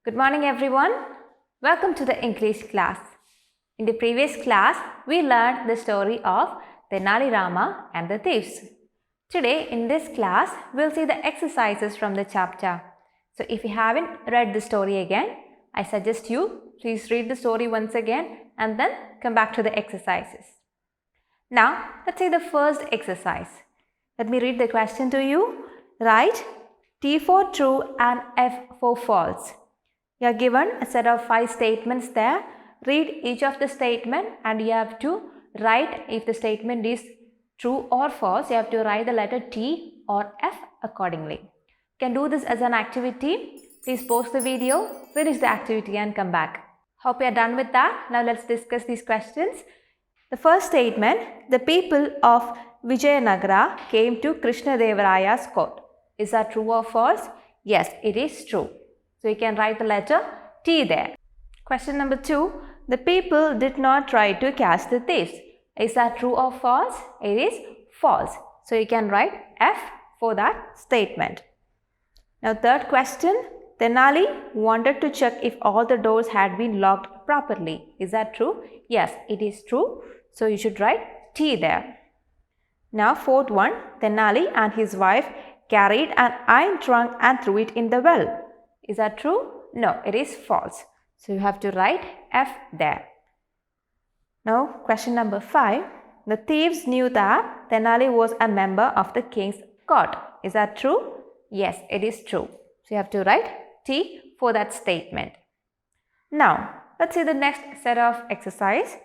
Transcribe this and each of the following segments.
Good morning everyone. Welcome to the English class. In the previous class, we learned the story of Thenali, Rama and the thieves. Today in this class, we'll see the exercises from the chapter. So if you haven't read the story again, I suggest you please read the story once again and then come back to the exercises. Now, let's see the first exercise. Let me read the question to you. Write T for true and F for false. You are given a set of 5 statements there. Read each of the statement and you have to write if the statement is true or false. You have to write the letter T or F accordingly. You can do this as an activity. Please pause the video, finish the activity and come back. Hope you are done with that. Now let's discuss these questions. The first statement, the people of Vijayanagara came to Krishnadevaraya's court. Is that true or false? Yes, it is true. So you can write the letter T there. Question number 2. The people did not try to catch the thieves. Is that true or false? It is false. So you can write F for that statement. Now third question. Tenali wanted to check if all the doors had been locked properly. Is that true? Yes, it is true. So you should write T there. Now fourth one. Thenali and his wife carried an iron trunk and threw it in the well. Is that true? No, it is false. So you have to write F there. Now question number 5. The thieves knew that Tenali was a member of the king's court. Is that true? Yes, it is true. So you have to write T for that statement. Now let's see the next set of exercise.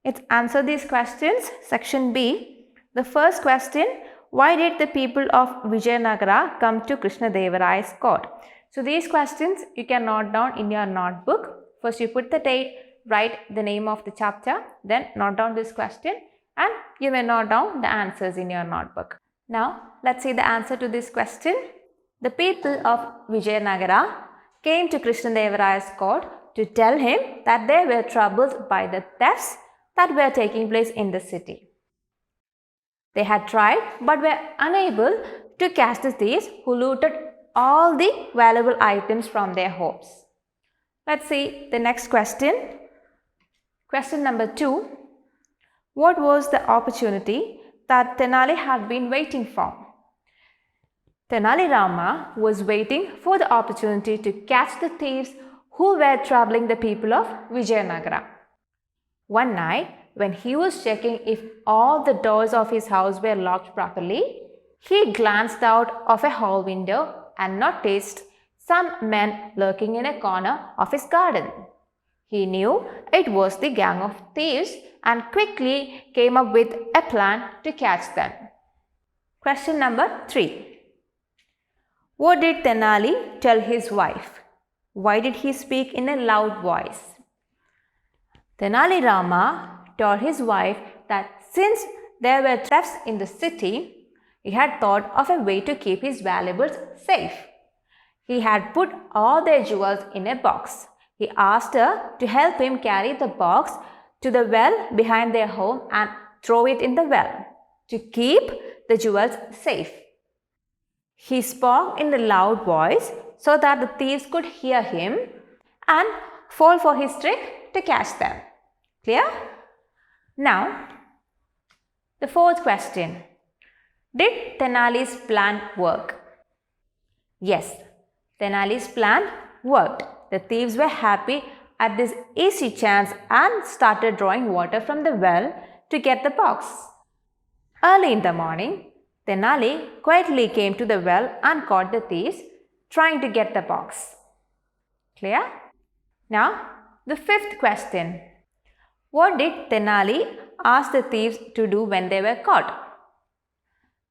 It's answer these questions. Section B. The first question. Why did the people of Vijayanagara come to Krishnadevaraya's court? So these questions you can note down in your notebook. First you put the date, write the name of the chapter, then note down this question and you may note down the answers in your notebook. Now let's see the answer to this question. The people of Vijayanagara came to Krishnadevaraya's court to tell him that they were troubled by the thefts that were taking place in the city. They had tried but were unable to catch the thieves who looted all the valuable items from their homes. Let's see the next question. Question number 2. What was the opportunity that Tenali had been waiting for? Tenali Rama was waiting for the opportunity to catch the thieves who were troubling the people of Vijayanagara. One night, when he was checking if all the doors of his house were locked properly, he glanced out of a hall window and noticed some men lurking in a corner of his garden. He knew it was the gang of thieves and quickly came up with a plan to catch them. Question number 3. What did Thenali tell his wife? Why did he speak in a loud voice? Tenali Rama told his wife that since there were thefts in the city, he had thought of a way to keep his valuables safe. He had put all their jewels in a box. He asked her to help him carry the box to the well behind their home and throw it in the well to keep the jewels safe. He spoke in a loud voice so that the thieves could hear him and fall for his trick to catch them. Clear? Now, the fourth question. Did Thenali's plan work? Yes, Thenali's plan worked. The thieves were happy at this easy chance and started drawing water from the well to get the box. Early in the morning, Thenali quietly came to the well and caught the thieves trying to get the box. Clear? Now, the fifth question. What did Thenali ask the thieves to do when they were caught?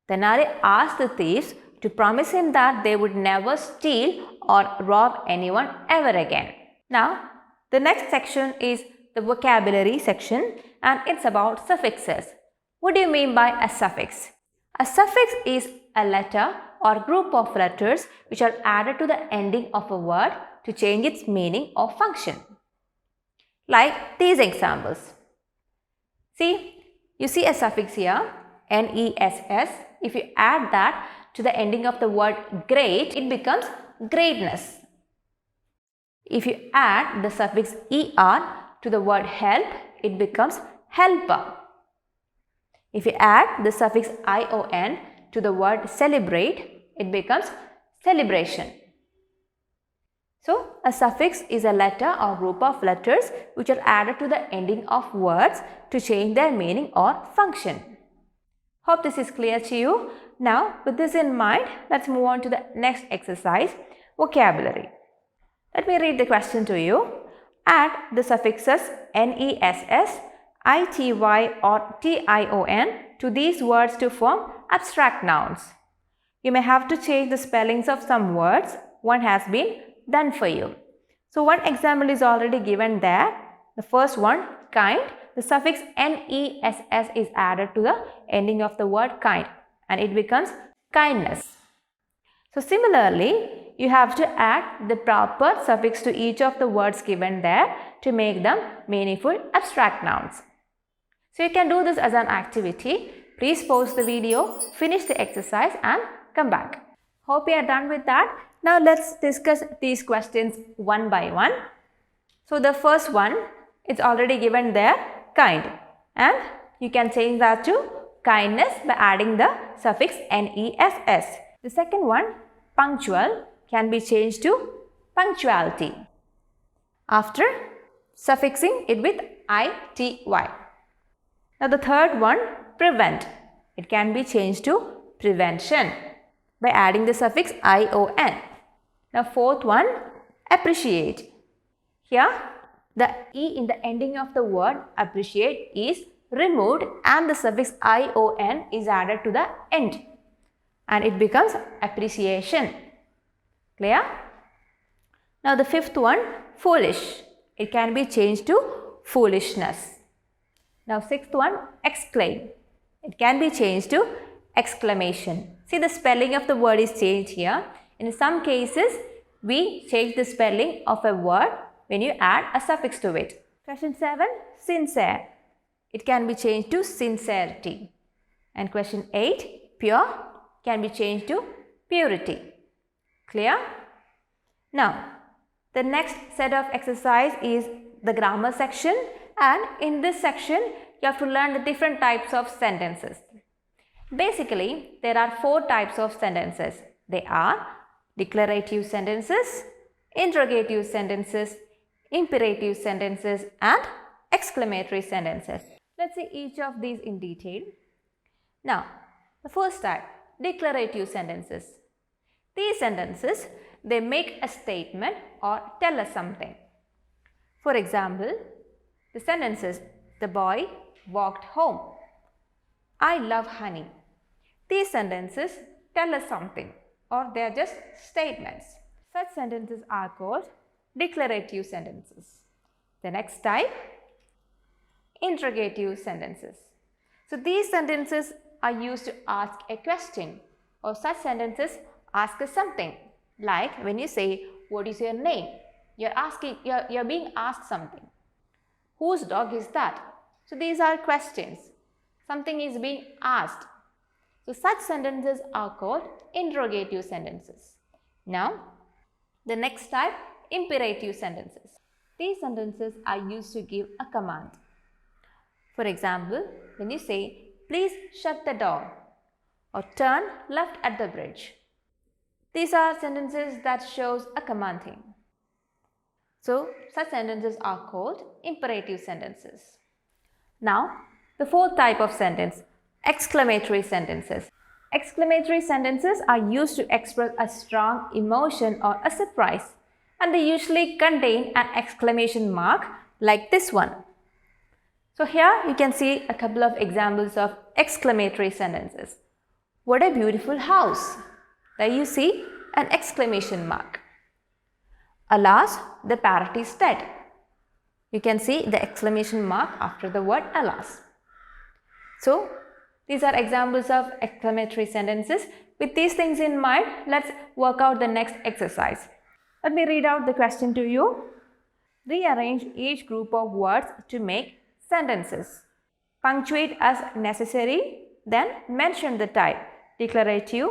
Thenali asked the thieves to promise him that they would never steal or rob anyone ever again. Now, the next section is the vocabulary section and it's about suffixes. What do you mean by a suffix? A suffix is a letter or group of letters which are added to the ending of a word to change its meaning or function. Like these examples. See, you see a suffix here, NESS. If you add that to the ending of the word great, it becomes greatness. If you add the suffix er to the word help, it becomes helper. If you add the suffix ion to the word celebrate, it becomes celebration. So, a suffix is a letter or group of letters which are added to the ending of words to change their meaning or function. Hope this is clear to you. Now, with this in mind, let's move on to the next exercise, vocabulary. Let me read the question to you. Add the suffixes ness, ity or tion to these words to form abstract nouns. You may have to change the spellings of some words. One has been done for you. So one example is already given there. The first one, kind. The suffix ness is added to the ending of the word kind and it becomes kindness. So similarly, you have to add the proper suffix to each of the words given there to make them meaningful abstract nouns. So you can do this as an activity. Please pause the video, finish the exercise and come back. Hope you are done with that. Now let's discuss these questions one by one. So the first one, it's already given there, kind, and you can change that to kindness by adding the suffix ness. The second one, punctual, can be changed to punctuality after suffixing it with ity. Now the third one, prevent, it can be changed to prevention by adding the suffix ion. Now fourth one, appreciate. Here the e in the ending of the word appreciate is removed and the suffix ion is added to the end and it becomes appreciation. Clear? Now the fifth one, foolish. It can be changed to foolishness. Now sixth one, exclaim. It can be changed to exclamation. See, the spelling of the word is changed here. In some cases, we change the spelling of a word when you add a suffix to it. Question 7, sincere. It can be changed to sincerity. And question 8, pure, can be changed to purity. Clear? Now, the next set of exercise is the grammar section, and in this section, you have to learn the different types of sentences. Basically, there are 4 types of sentences. They are declarative sentences, interrogative sentences, imperative sentences and exclamatory sentences. Let's see each of these in detail. Now, the first type, declarative sentences. These sentences, they make a statement or tell us something. For example, the sentences, the boy walked home. I love honey. These sentences tell us something or they are just statements. Such sentences are called declarative sentences. The next type, interrogative sentences. So these sentences are used to ask a question, or such sentences ask us something. Like when you say, what is your name? You're being asked something. Whose dog is that? So these are questions. Something is being asked. So such sentences are called interrogative sentences. Now, the next type, imperative sentences. These sentences are used to give a command. For example, when you say, please shut the door or turn left at the bridge. These are sentences that shows a command thing. So, such sentences are called imperative sentences. Now, the fourth type of sentence, exclamatory sentences. Exclamatory sentences are used to express a strong emotion or a surprise, and they usually contain an exclamation mark like this one. So here you can see a couple of examples of exclamatory sentences. What a beautiful house! There you see an exclamation mark. Alas, the parrot is dead. You can see the exclamation mark after the word alas. So, these are examples of exclamatory sentences. With these things in mind, let's work out the next exercise. Let me read out the question to you. Rearrange each group of words to make sentences. Punctuate as necessary, then mention the type: declarative,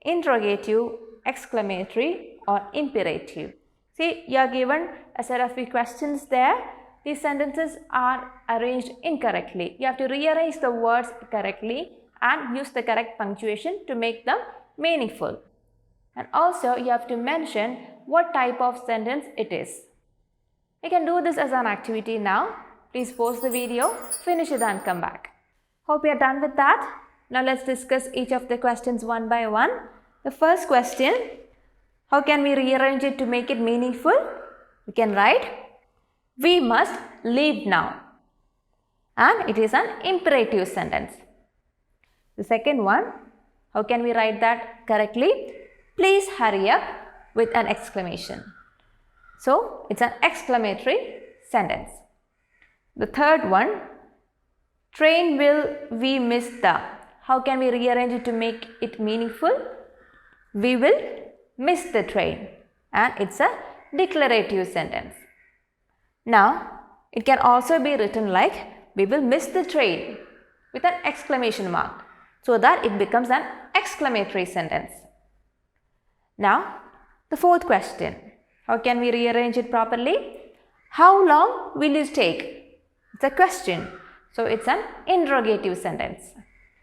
interrogative, exclamatory or imperative. See, you are given a set of questions there. These sentences are arranged incorrectly. You have to rearrange the words correctly and use the correct punctuation to make them meaningful. And also, you have to mention what type of sentence it is. You can do this as an activity now. Please pause the video, finish it and come back. Hope you are done with that. Now let's discuss each of the questions one by one. The first question, how can we rearrange it to make it meaningful? We can write, we must leave now. And it is an imperative sentence. The second one, how can we write that correctly? Please hurry up with an exclamation. So, it's an exclamatory sentence. The third one, train will we miss the. How can we rearrange it to make it meaningful? We will miss the train. And it's a declarative sentence. Now, it can also be written like, we will miss the train with an exclamation mark, so that it becomes an exclamatory sentence. Now, the fourth question, how can we rearrange it properly? How long will you take? It's a question, so it's an interrogative sentence.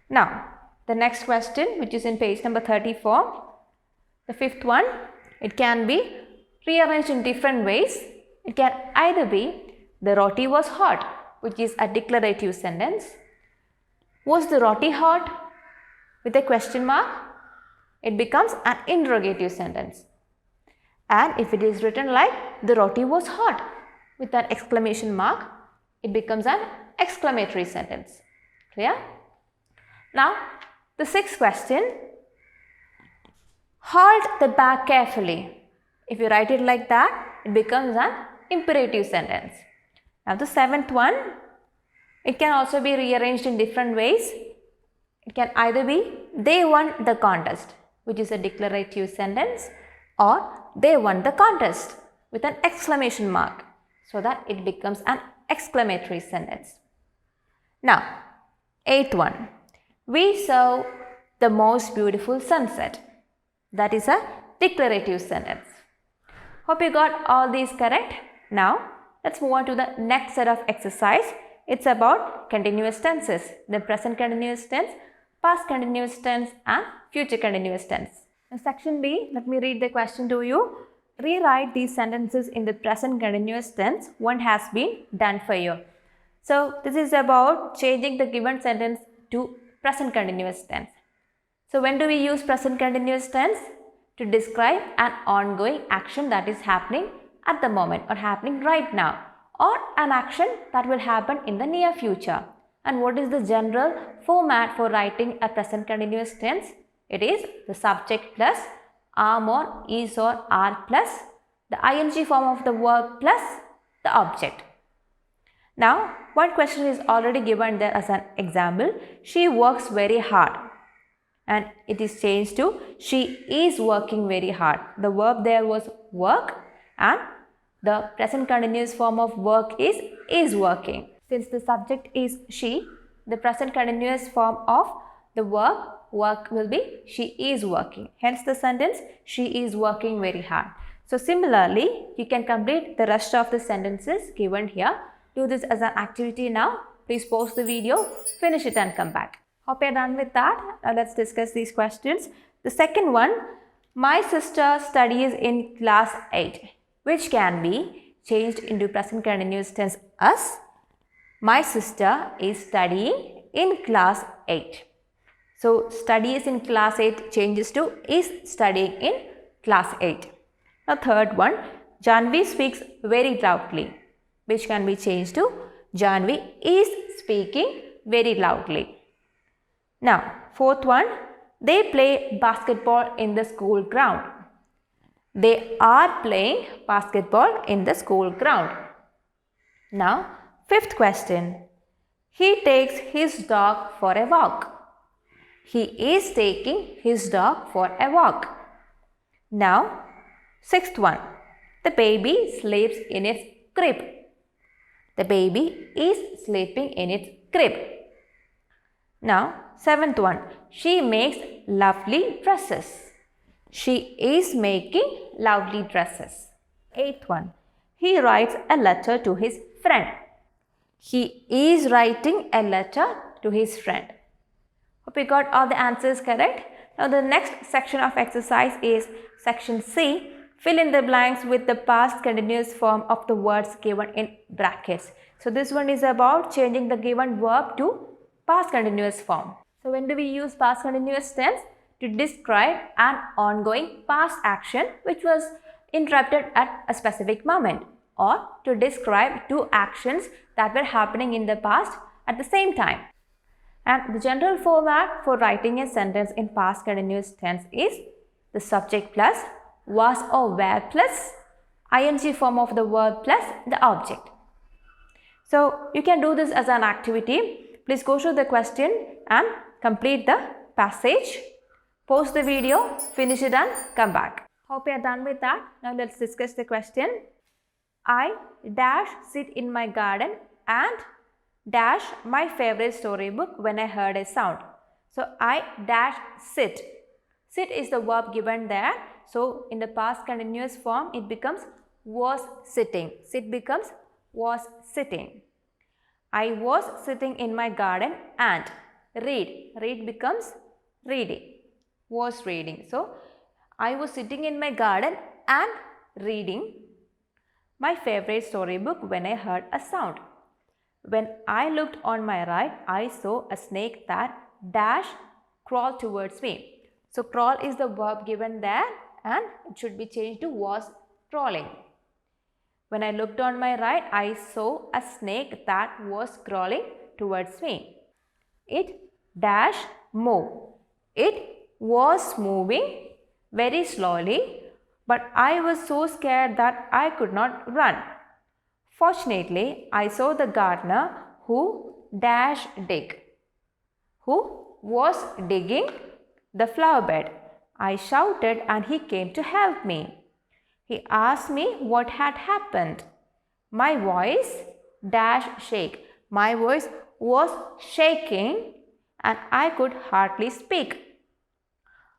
Now, the next question, which is in page number 34, the fifth one, it can be rearranged in different ways. It can either be, the roti was hot, which is a declarative sentence. Was the roti hot? With a question mark, it becomes an interrogative sentence. And if it is written like, the roti was hot, with an exclamation mark, it becomes an exclamatory sentence. Clear? Now, the sixth question, hold the bag carefully. If you write it like that, it becomes an imperative sentence. Now, the seventh one, it can also be rearranged in different ways. It can either be, they won the contest, which is a declarative sentence, or they won the contest with an exclamation mark, so that it becomes an exclamatory sentence. Now, eighth one, we saw the most beautiful sunset. That is a declarative sentence. Hope you got all these correct. Now, let's move on to the next set of exercise. It's about continuous tenses, the present continuous tense, past continuous tense and future continuous tense. In section B, let me read the question to you. Rewrite these sentences in the present continuous tense. One has been done for you. So, this is about changing the given sentence to present continuous tense. So, when do we use present continuous tense? To describe an ongoing action that is happening at the moment or happening right now, or an action that will happen in the near future. And what is the general format for writing a present continuous tense? It is the subject plus am or is or are plus the ing form of the verb plus the object. Now, one question is already given there as an example. She works very hard. And it is changed to she is working very hard. The verb there was work and the present continuous form of work is working. Since the subject is she, the present continuous form of the verb work will be she is working. Hence the sentence she is working very hard. So similarly, you can complete the rest of the sentences given here. Do this as an activity now. Please pause the video, finish it and come back. Hope you are done with that. Now let's discuss these questions. The second one, my sister studies in class 8, which can be changed into present continuous tense as my sister is studying in class 8. So, studies in class 8 changes to is studying in class 8. The third one, Janvi speaks very loudly, which can be changed to Janvi is speaking very loudly. Now, fourth one, they play basketball in the school ground. They are playing basketball in the school ground. Now, fifth question, he takes his dog for a walk. He is taking his dog for a walk. Now, sixth one, the baby sleeps in its crib. The baby is sleeping in its crib. Now, seventh one, she makes lovely dresses. She is making lovely dresses. Eighth one, he writes a letter to his friend. He is writing a letter to his friend. Hope you got all the answers correct. Now the next section of exercise is section C. Fill in the blanks with the past continuous form of the words given in brackets. So this one is about changing the given verb to past continuous form. So when do we use past continuous tense? To describe an ongoing past action which was interrupted at a specific moment, or to describe two actions that were happening in the past at the same time. And the general format for writing a sentence in past continuous tense is the subject plus was or were plus ing form of the verb plus the object. So you can do this as an activity. Please go through the question and complete the passage. Pause the video, finish it and come back. Hope you are done with that. Now let's discuss the question. I dash sit in my garden and dash my favorite storybook when I heard a sound. So I dash sit. Sit is the verb given there. So in the past continuous form it becomes was sitting. Sit becomes was sitting. I was sitting in my garden and read. Read becomes reading. Was reading. So I was sitting in my garden and reading my favorite storybook when I heard a sound. When I looked on my right, I saw a snake that dash crawled towards me. So crawl is the verb given there and it should be changed to was crawling. When I looked on my right, I saw a snake that was crawling towards me. It dash move. It was moving very slowly, but I was so scared that I could not run. Fortunately, I saw the gardener who dash dig, who was digging the flower bed. I shouted and he came to help me. He asked me what had happened. My voice dash shake. My voice was shaking and I could hardly speak.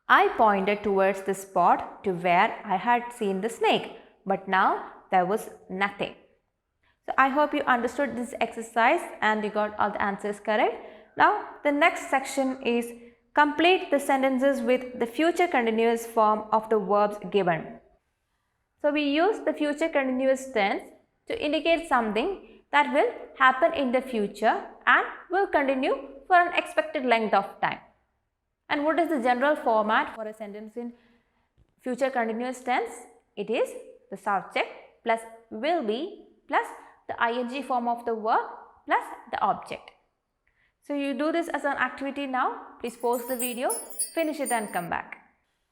I pointed towards the spot to where I had seen the snake, but now there was nothing. So I hope you understood this exercise and you got all the answers correct. Now the next section is complete the sentences with the future continuous form of the verbs given. So we use the future continuous tense to indicate something that will happen in the future and will continue for an expected length of time. And what is the general format for a sentence in future continuous tense? It is the subject plus will be plus the ing form of the verb plus the object. So you do this as an activity now. Please pause the video, finish it and come back.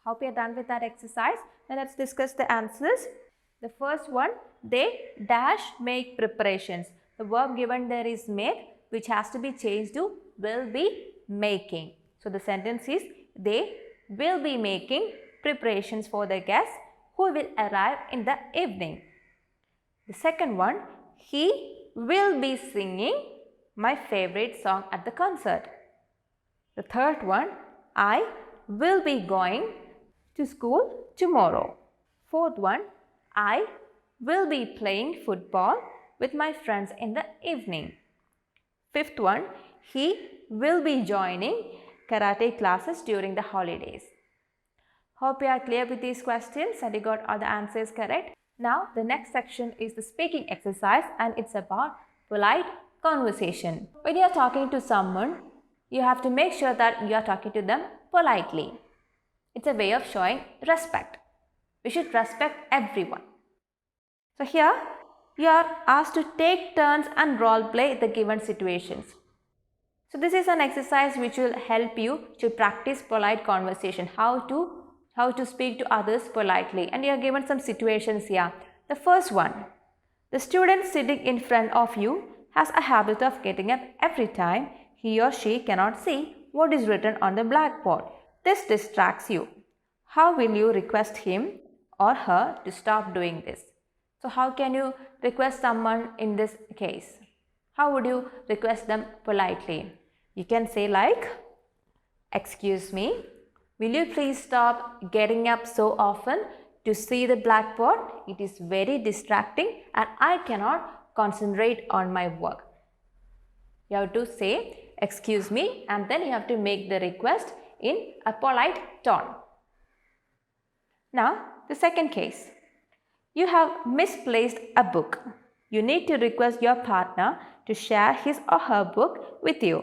Hope you are done with that exercise. Now let's discuss the answers. The first one, they dash make preparations. The verb given there is make, which has to be changed to will be making. So the sentence is they will be making preparations for the guests who will arrive in the evening. The second one, he will be singing my favorite song at the concert. The third one, I will be going to school tomorrow. Fourth one, I will be playing football with my friends in the evening. Fifth one, he will be joining karate classes during the holidays. Hope you are clear with these questions and you got all the answers correct. Now the next section is the speaking exercise and it's about polite conversation. When you are talking to someone, you have to make sure that you are talking to them politely. It's a way of showing respect. We should respect everyone. So here you are asked to take turns and role play the given situations. So this is an exercise which will help you to practice polite conversation, how to speak to others politely, and you are given some situations here. The first one, the student sitting in front of you has a habit of getting up every time he or she cannot see what is written on the blackboard. This distracts you. How will you request him or her to stop doing this? So how can you request someone in this case? How would you request them politely? You can say like, excuse me, will you please stop getting up so often? to see the blackboard. It is very distracting and I cannot concentrate on my work. You have to say, excuse me, and then you have to make the request in a polite tone. Now, the second case. You have misplaced a book. You need to request your partner to share his or her book with you.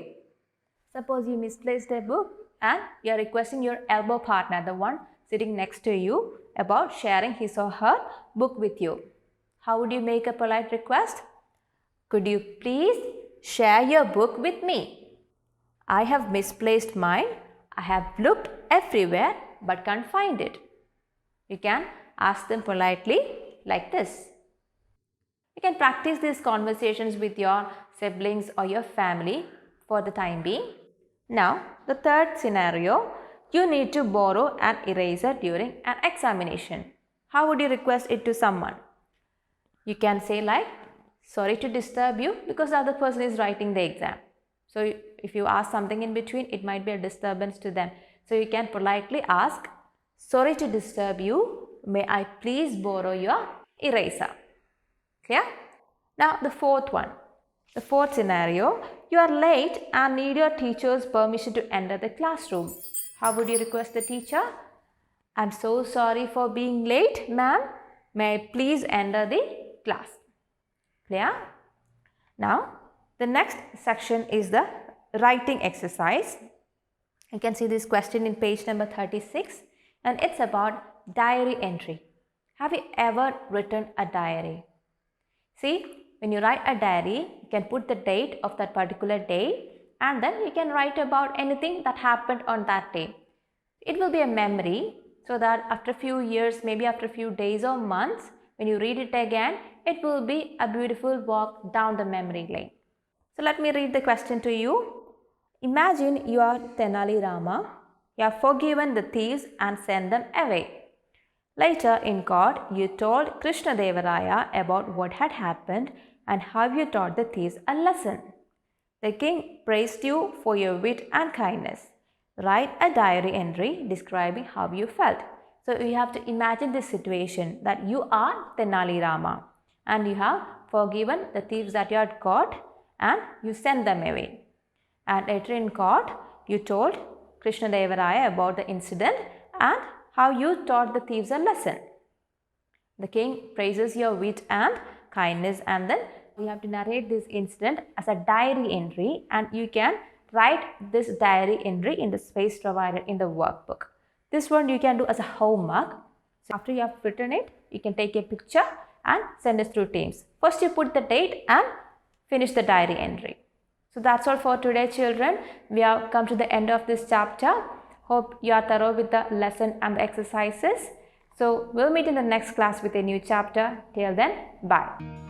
Suppose you misplaced a book and you are requesting your elbow partner, the one sitting next to you, about sharing his or her book with you. How would you make a polite request? Could you please share your book with me? I have misplaced mine. I have looked everywhere but can't find it. You can ask them politely like this. You can practice these conversations with your siblings or your family for the time being. Now, the third scenario, you need to borrow an eraser during an examination. How would you request it to someone? You can say like, sorry to disturb you, because the other person is writing the exam. So if you ask something in between, it might be a disturbance to them. So you can politely ask, sorry to disturb you, may I please borrow your eraser? Clear? Now the fourth one. The fourth scenario, you are late and need your teacher's permission to enter the classroom. How would you request the teacher? I'm so sorry for being late, ma'am. May I please enter the class? Clear? Now, the next section is the writing exercise. You can see this question in page number 36 and it's about diary entry. Have you ever written a diary? See, when you write a diary, you can put the date of that particular day and then you can write about anything that happened on that day. It will be a memory so that after a few years, maybe after a few days or months, when you read it again, it will be a beautiful walk down the memory lane. So let me read the question to you. Imagine you are Tenali Rama. You have forgiven the thieves and sent them away. Later in court, you told Krishnadevaraya about what had happened and how you taught the thieves a lesson. The king praised you for your wit and kindness. Write a diary entry describing how you felt. So you have to imagine this situation that you are Tenali Rama and you have forgiven the thieves that you had caught and you sent them away. And later in court, you told Krishnadevaraya about the incident and how you taught the thieves a lesson. The king praises your wit and kindness and then you have to narrate this incident as a diary entry and you can write this diary entry in the space provided in the workbook. This one you can do as a homework. So after you have written it, you can take a picture and send it through Teams. First you put the date and finish the diary entry. So that's all for today, children. We have come to the end of this chapter. Hope you are thorough with the lesson and the exercises. So we'll meet in the next class with a new chapter. Till then, bye.